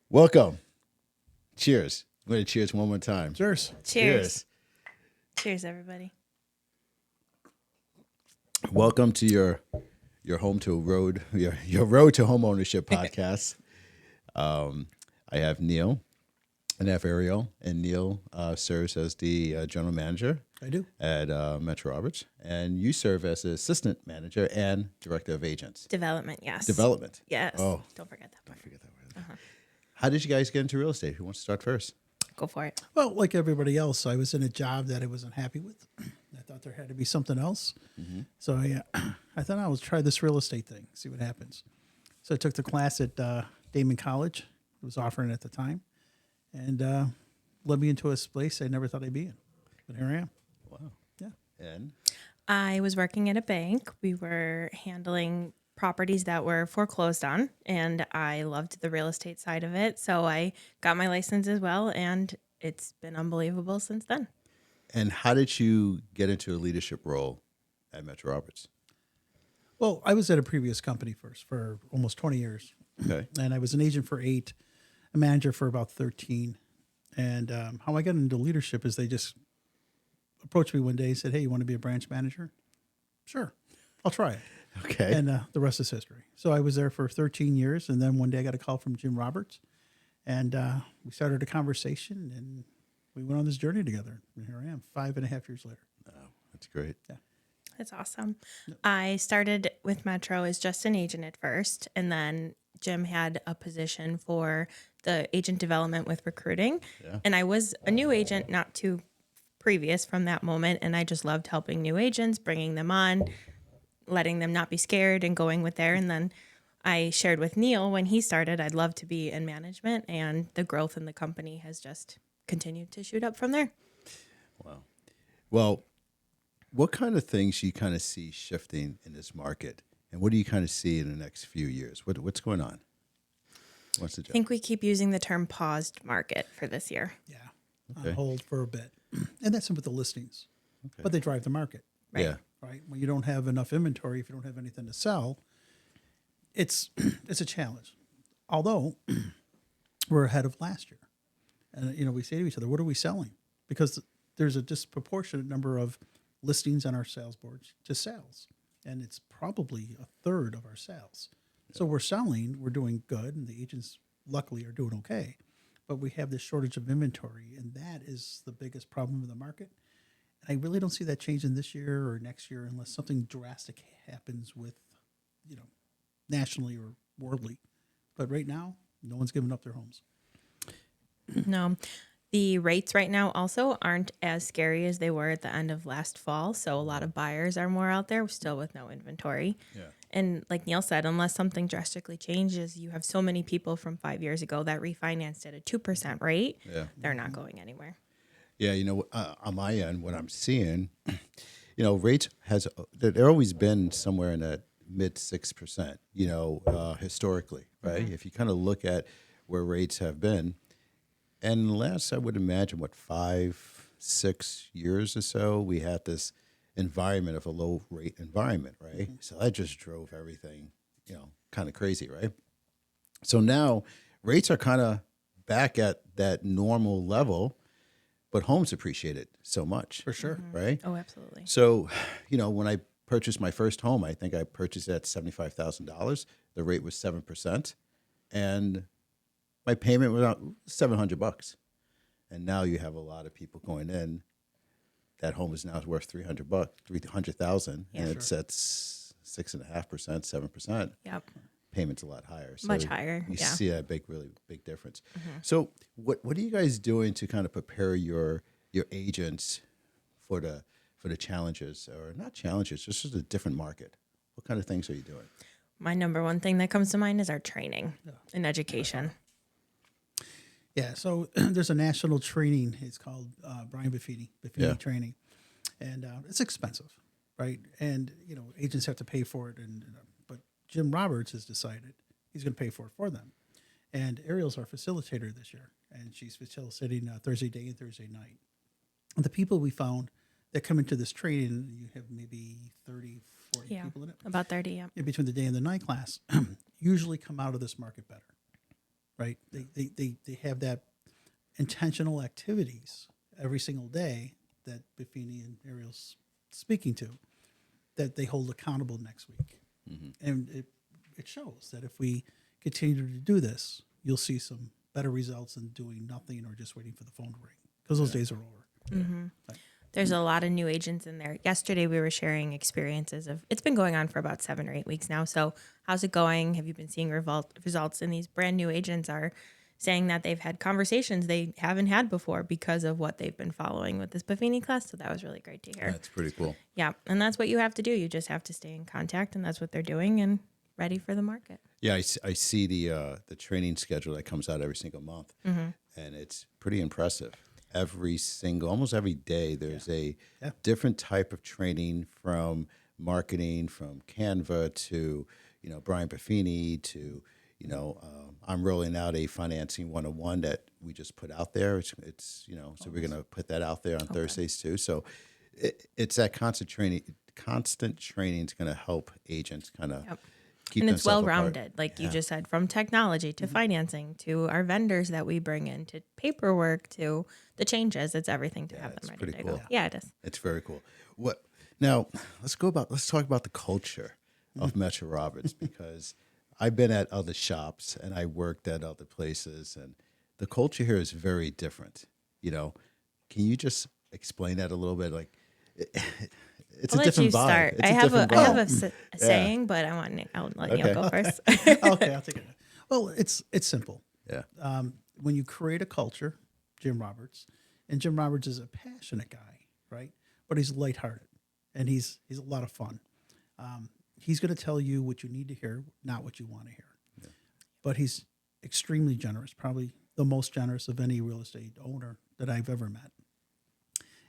Welcome. Cheers. I'm going to cheers one more time. Cheers. Cheers. Cheers, everybody. Welcome to your home to road your road to home ownership podcast. I have Neil and I have Ariel, and Neil serves as the general manager. I do. At Metro Roberts, and you serve as the assistant manager and director of agents. Development, yes. Development. Yes. Oh, Don't forget that part. I forget that word. How did you guys get into real estate? Who wants to start first? Go for it. Well, like everybody else, I was in a job that I wasn't happy with. I thought there had to be something else. So I thought I would try this real estate thing, see what happens. So I took the class at Damon College. It was offering at the time. And led me into a place I never thought I'd be in. But here I am. Wow. Yeah. And I was working at a bank. We were handling properties that were foreclosed on, and I loved the real estate side of it. So I got my license as well, and it's been unbelievable since then. and how did you get into a leadership role at Metro Roberts? Well, I was at a previous company first for almost 20 years. Okay. And I was an agent for 8, a manager for about 13. And how I got into leadership is they just approached me one day and said, "Hey, you want to be a branch manager?" Sure, I'll try it. Okay. And the rest is history. So I was there for 13 years. And then one day I got a call from Jim Roberts. And we started a conversation and we went on this journey together. And here I am, 5.5 years later. Oh, that's great. Yeah. That's awesome. I started with Metro as just an agent at first, and then Jim had a position for the agent development with recruiting. Yeah. And I was a new agent, not too previous from that moment, and I just loved helping new agents, bringing them on, letting them not be scared and going with there. And then I shared with Neil when he started, I'd love to be in management, and the growth in the company has just continued to shoot up from there. Wow. Well, what kind of things you kind of see shifting in this market, and what do you kind of see in the next few years? What's going on? What's the I job? think we keep using the term paused market for this year. Yeah. Okay. On hold for a bit. And that's with the listings. Okay. But they drive the market. Right. Yeah. Right? When you don't have enough inventory, if you don't have anything to sell, it's a challenge. Although we're ahead of last year. And we say to each other, what are we selling? Because there's a disproportionate number of listings on our sales boards to sales. And it's probably a third of our sales. So we're selling, we're doing good, and the agents luckily are doing okay. But we have this shortage of inventory, and that is the biggest problem in the market. And I really don't see that changing this year or next year unless something drastic happens with, nationally or worldly. But right now, no one's giving up their homes. No. The rates right now also aren't as scary as they were at the end of last fall. So a lot of buyers are more out there still with no inventory. Yeah. And like Neil said, unless something drastically changes, you have so many people from 5 years ago that refinanced at a 2% rate. Yeah. They're not going anywhere. Yeah, on my end, what I'm seeing, rates they're always been somewhere in that mid 6%, historically, right? Mm-hmm. If you kind of look at where rates have been, and last, I would imagine, 5-6 years or so, we had this environment of a low rate environment, right? So that just drove everything, kind of crazy, right? So now rates are kind of back at that normal level, but homes appreciated so much. For sure. Right? Oh, absolutely. So, when I purchased my first home, I think I purchased it at $75,000. The rate was 7%. And my payment was about $700. And now you have a lot of people going in. That home is now worth $300, $300,000, Yeah, and it's at 6.5%, 7%. Yep. Payment's a lot higher. So Much higher, You yeah. see a really big difference. So what are you guys doing to kind of prepare your agents for the challenges, or not challenges, just a different market? What kind of things are you doing? My number one thing that comes to mind is our training and education. Yeah, so there's a national training. It's called Brian Buffini Yeah. training. And it's expensive, right? And, agents have to pay for it. But Jim Roberts has decided he's going to pay for it for them. And Ariel's our facilitator this year. And she's facilitating Thursday day and Thursday night. And the people we found that come into this training, you have maybe 30, 40 Yeah. people in it. About 30, yeah. In between the day and the night class, usually come out of this market better. right? They have that intentional activities every single day that Buffini and Ariel's speaking to, that they hold accountable next week. And it shows that if we continue to do this, you'll see some better results than doing nothing or just waiting for the phone to ring, because those days are over. There's a lot of new agents in there. Yesterday, we were sharing experiences of, it's been going on for about 7 or 8 weeks now. So how's it going? Have you been seeing results? And these brand new agents are saying that they've had conversations they haven't had before because of what they've been following with this Buffini class. So that was really great to hear. That's pretty cool. Yeah. And that's what you have to do. You just have to stay in contact, and that's what they're doing, and ready for the market. Yeah, I see the training schedule that comes out every single month, and it's pretty impressive. Almost every day, there's a different type of training, from marketing, from Canva to, Brian Buffini to, I'm rolling out a financing 101 that we just put out there. It's so we're going to put that out there on Thursdays too. So it's that constant training. Constant training is going to help agents kind of. Yep. Keep And it's themselves well-rounded, apart. like you just said, from technology to financing to our vendors that we bring in to paperwork to the changes. It's everything to have them it's ready pretty to cool. go. Yeah, it is. It's very cool. What now? Let's talk about the culture of Metro Roberts, because I've been at other shops and I worked at other places, and the culture here is very different. Can you just explain that a little bit? Like, it's I'll a let you different vibe. start. It's I have a different vibe. saying, but I'll let Neil go first. Okay, I'll take it. Well, it's simple. Yeah. When you create a culture, Jim Roberts, and Jim Roberts is a passionate guy, right? But he's lighthearted, and he's a lot of fun. He's going to tell you what you need to hear, not what you want to hear. Yeah. But he's extremely generous, probably the most generous of any real estate owner that I've ever met.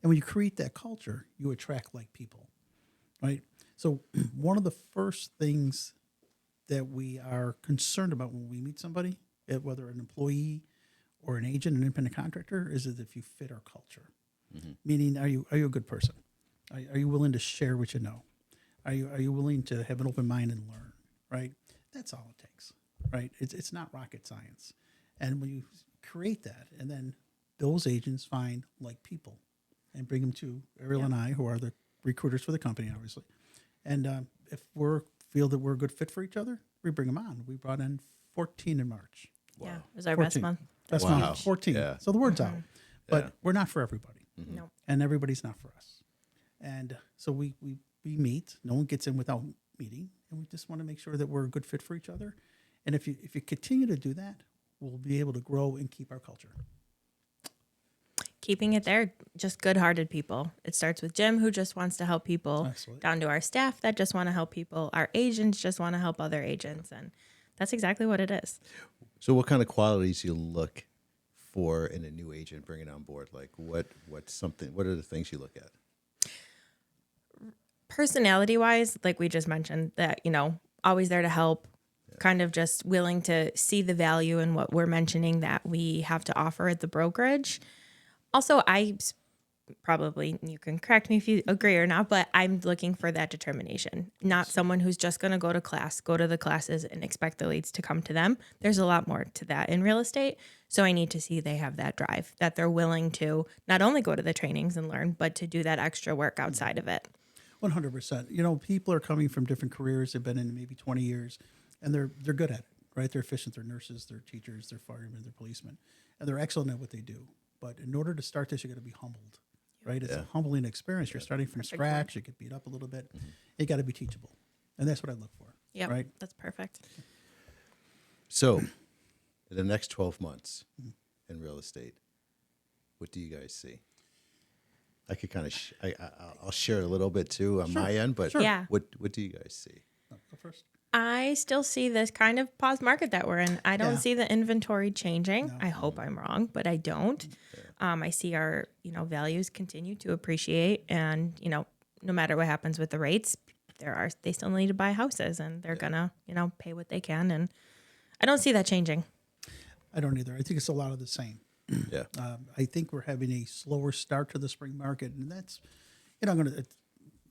And when you create that culture, you attract like people, right? So one of the first things that we are concerned about when we meet somebody, whether an employee or an agent, an independent contractor, is that if you fit our culture. Meaning, are you a good person? Are you willing to share what you know? Are you willing to have an open mind and learn, right? That's all it takes, right? It's not rocket science. And when you create that, and then those agents find like people and bring them to Ariel and I, who are the recruiters for the company, obviously. And if we feel that we're a good fit for each other, we bring them on. We brought in 14 in March. Wow. Yeah, it was our best month. Best month, 14. Yeah. So the word's out. But we're not for everybody. No. And everybody's not for us. And so we meet. No one gets in without meeting. And we just want to make sure that we're a good fit for each other. And if you continue to do that, we'll be able to grow and keep our culture. Keeping it there, just good-hearted people. It starts with Jim, who just wants to help people, Absolutely. down to our staff that just want to help people. Our agents just want to help other agents, and that's exactly what it is. So what kind of qualities you look for in a new agent bringing on board? Like what are the things you look at? Personality-wise, like we just mentioned, that, always there to help, kind of just willing to see the value in what we're mentioning that we have to offer at the brokerage. Also, probably, you can correct me if you agree or not, but I'm looking for that determination, not someone who's just going to go to the classes and expect the leads to come to them. There's a lot more to that in real estate. So I need to see they have that drive, that they're willing to not only go to the trainings and learn, but to do that extra work outside of it. 100%. People are coming from different careers. They've been in maybe 20 years, and they're good at it, right? They're efficient. They're nurses, they're teachers, they're firemen, they're policemen, and they're excellent at what they do. But in order to start this, you got to be humbled, right? It's a humbling experience. You're starting from scratch. You get beat up a little bit. You got to be teachable, and that's what I look for. Yeah, right. That's perfect. So, in the next 12 months in real estate, what do you guys see? I could kind of I'll share a little bit too on my end, but Yeah. what do you guys see? Go first. I still see this kind of paused market that we're in. I don't Yeah. see the inventory changing. I hope I'm wrong, but I don't. I see our, values continue to appreciate, and, no matter what happens with the rates, they still need to buy houses, and they're gonna, pay what they can. And I don't see that changing. I don't either. I think it's a lot of the same. Yeah. I think we're having a slower start to the spring market, and that's,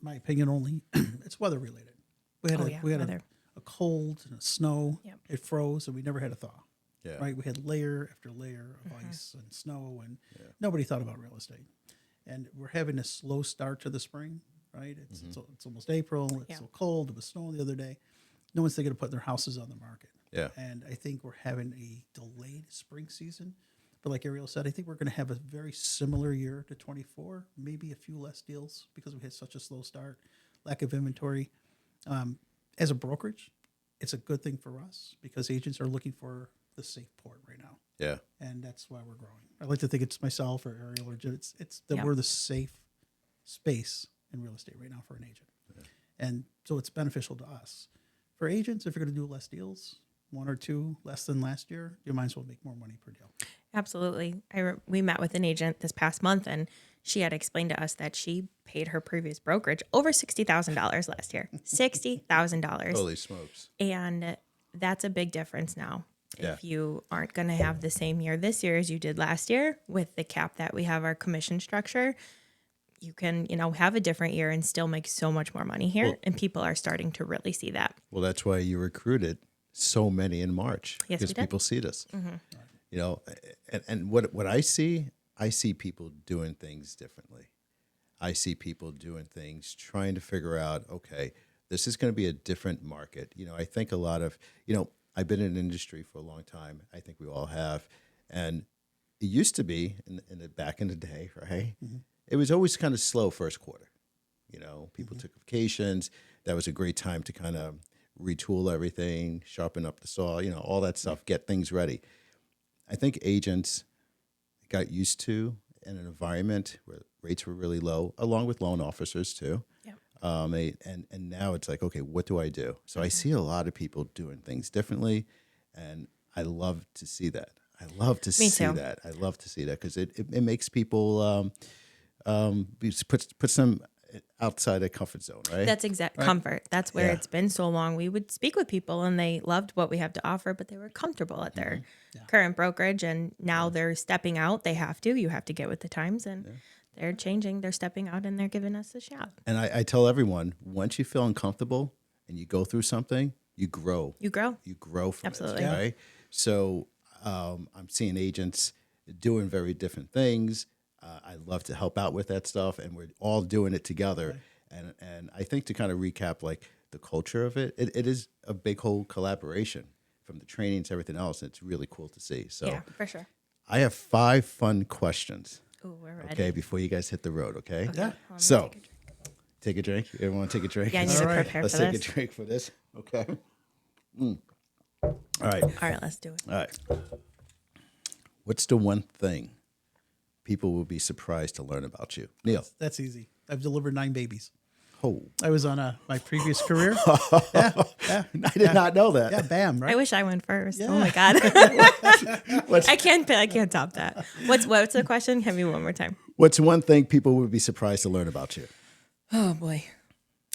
my opinion only, it's weather related. We had weather. a cold and a snow. Yep. It froze, and we never had a thaw. Yeah. right? We had layer after layer of ice and snow, and nobody thought about real estate. And we're having a slow start to the spring, right? It's almost April. It's so cold. It was snowing the other day. No one's thinking of putting their houses on the market. Yeah. And I think we're having a delayed spring season. But like Ariel said, I think we're going to have a very similar year to 24, maybe a few less deals because we had such a slow start, lack of inventory. As a brokerage, it's a good thing for us because agents are looking for the safe port right now. Yeah. And that's why we're growing. I like to think it's myself or Ariel or Jim. It's that we're the safe space in real estate right now for an agent. Yeah. And so it's beneficial to us. For agents, if you're going to do less deals, one or two less than last year, you might as well make more money per deal. Absolutely. We met with an agent this past month, and she had explained to us that she paid her previous brokerage over $60,000 last year. $60,000. Holy smokes. And that's a big difference now. Yeah. If you aren't going to have the same year this year as you did last year with the cap that we have our commission structure, you can, have a different year and still make so much more money here. And people are starting to really see that. Well, that's why you recruited so many in March. Yes, because we did. people see this. And what I see people doing things differently. I see people doing things, trying to figure out, okay, this is going to be a different market. I think a lot of, I've been in an industry for a long time. I think we all have. And it used to be back in the day, right? Mm-hmm. It was always kind of slow first quarter. People took vacations. That was a great time to kind of retool everything, sharpen up the saw, all that stuff, get things ready. I think agents got used to in an environment where rates were really low, along with loan officers too. Yep. And now it's like, okay, what do I do? So I see a lot of people doing things differently, and I love to see that. I love to see that because it makes people put some outside their comfort zone, right? That's comfort. That's where it's been so long. We would speak with people and they loved what we have to offer, but they were comfortable at their current brokerage, and now they're stepping out. They have to. You have to get with the times, and they're changing. They're stepping out and they're giving us a shot. And I tell everyone, once you feel uncomfortable and you go through something, you grow. You grow from Absolutely. it, right? So I'm seeing agents doing very different things. I love to help out with that stuff, and we're all doing it together. Right. And I think to kind of recap, like the culture of it is a big whole collaboration from the training to everything else. And it's really cool to see. So yeah, for sure. I have 5 fun questions. Ooh, we're ready. Okay, before you guys hit the road, okay? Yeah. So take a drink. Everyone take a drink. Yeah, I need to prepare Let's for this. take a drink for this. Okay. All right. All right, let's do it. All right. What's the one thing people will be surprised to learn about you? Neil. That's easy. I've delivered 9 babies. Oh. I was on my previous career. I did not know that. Yeah, bam, right? I wish I went first. Yeah. Oh my God. I can't top that. What's the question? Have me one more time. What's one thing people would be surprised to learn about you? Oh boy.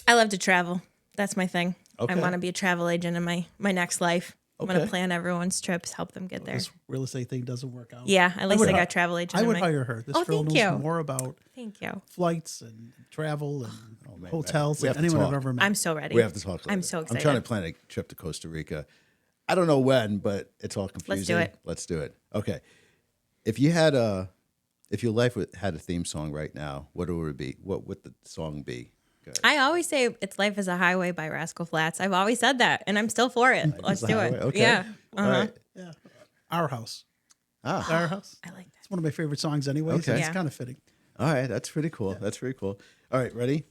I love to travel. That's my thing. Okay. I want to be a travel agent in my next life. I'm Okay. going to plan everyone's trips, help them get there. This real estate thing doesn't work out. Yeah, at least I got travel agent. I would hire her. This girl thank knows you. more about Thank you. flights and travel and man, hotels we than have to anyone I've talk. ever met. I'm so ready. We have to talk later. I'm so excited. I'm trying to plan a trip to Costa Rica. I don't know when, but it's all confusing. Let's do it. Let's do it. Okay. If your life had a theme song right now, what would it be? What would the song be? I always say it's Life is a Highway by Rascal Flatts. I've always said that, and I'm still for it. Let's do it. Okay. Yeah. All right. Yeah. Our House. Ah. Our House. I like that. It's one of my favorite songs anyways. Okay. And it's Yeah. kind of fitting. All right. That's pretty cool. That's pretty cool. All right. Ready?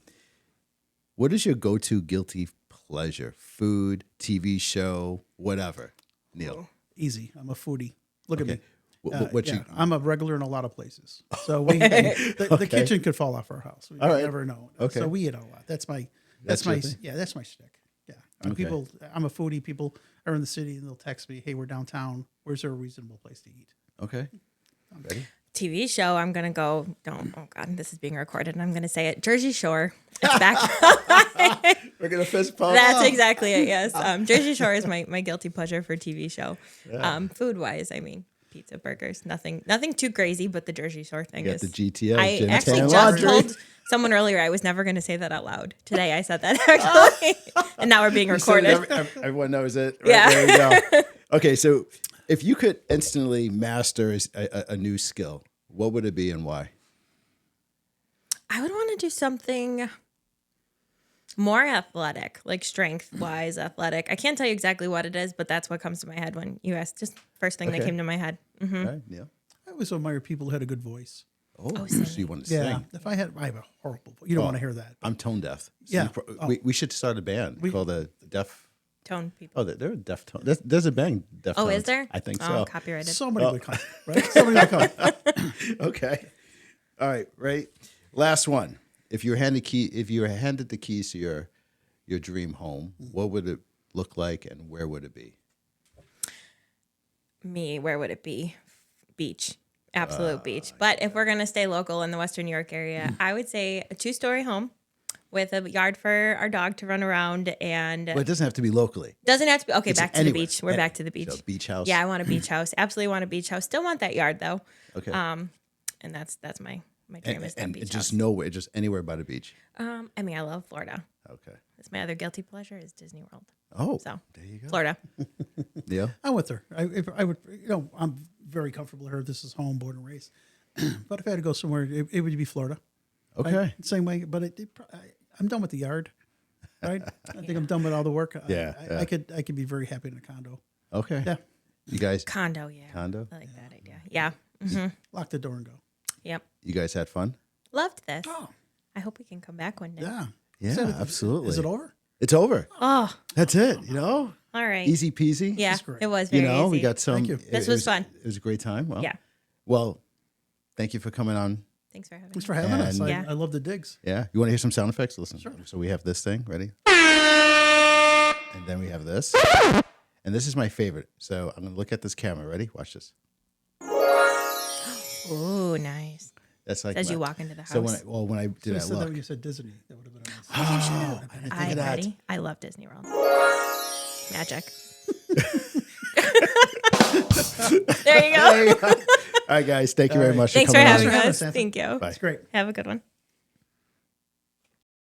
What is your go-to guilty pleasure? Food, TV show, whatever. Neil. Easy. I'm a foodie. Look at me. What you? I'm a regular in a lot of places. So the kitchen could fall off our house. We All right. never know. Okay. So we eat a lot. That's my That's your thing? that's my shtick. Yeah. Okay. I'm a foodie. People are in the city and they'll text me, "Hey, we're downtown. Where's there a reasonable place to eat?" Okay. Ready? TV show, I'm going to go, oh God, this is being recorded, and I'm going to say it. Jersey Shore. It's back. We're gonna fist pump. That's exactly it, yes. Jersey Shore is my guilty pleasure for TV show. Yeah. Food-wise, I mean, pizza, burgers, nothing too crazy, but the Jersey Shore thing You is... got the GTL. I gin actually tan just laundry. told someone earlier I was never going to say that out loud. Today I said that actually, and now we're being You said recorded. Everyone knows it. Right, Yeah. There you go. Okay, so If you could instantly master a new skill, what would it be and why? I would want to do something more athletic, like strength-wise athletic. I can't tell you exactly what it is, but that's what comes to my head when you asked. Just first thing that Okay. came to my head. Mm-hmm. All right, Neil. I always admire people who had a good voice. Oh, sing. so you want to Yeah. sing? If I have a horrible voice. You don't want to hear that. I'm tone deaf. So Yeah. we should start a band called the Deaf. Tone people. Oh, they're a deaf tone. There's a band. Deaf Oh, tones. is there? I think Oh, so. copyrighted. Somebody would come, right? Somebody would come. Okay. All right. Right. Last one. If you were handed the keys to your dream home, what would it look like and where would it be? Me, where would it be? Beach. Absolute beach. But if we're going to stay local in the Western New York area, I would say a 2-story home with a yard for our dog to run around and Well, it doesn't have to be locally. doesn't have to be. Okay, It's back to anywhere. the beach. We're back to the beach. So beach house. Yeah, I want a beach house. Absolutely want a beach house. Still want that yard though. Okay. And that's my dream is that and beach just house. nowhere, just anywhere by the beach. I mean, I love Florida. Okay. It's my other guilty pleasure is Disney World. Oh, So there you go. Florida. Yeah. I'm with her. I would, I'm very comfortable with her. This is home, born and raised. But if I had to go somewhere, it would be Florida. Okay. Right? Same way, but I'm done with the yard. Right? I think I'm done with all the work. Yeah, I could be very happy in a condo. Okay. Yeah. You guys, Condo, yeah. Condo? I like that idea. Yeah. Mm-hmm. Lock the door and go. Yep. you guys had fun? Loved this. Oh, I hope we can come back one day. yeah. Yeah, So, absolutely. Is it over? It's over. Oh, That's it. You know, all right. easy peasy. Yeah, is great. it was You very know, easy. we got some. Thank you. This was fun. It was a great time. Well, Yeah. Well, thank you for coming on. Thanks for having Thanks me. for having us. And- Yeah. I love the digs. Yeah. You want to hear some sound effects? Listen. Sure. So we have this thing ready, and then we have this, and this is my favorite. So I'm gonna look at this camera. Ready? Watch this. Oh, nice. That's like As my- you walk into the house. So when I did You that said that look, when you said Disney. That would have been nice. oh, I didn't think I of that. ready. I love Disney World. Magic. There you go. All right, guys. Thank you very much. Thanks for for coming having on. Thanks for having us. us, Anthony. Thank you. Bye. It's great. Have a good one.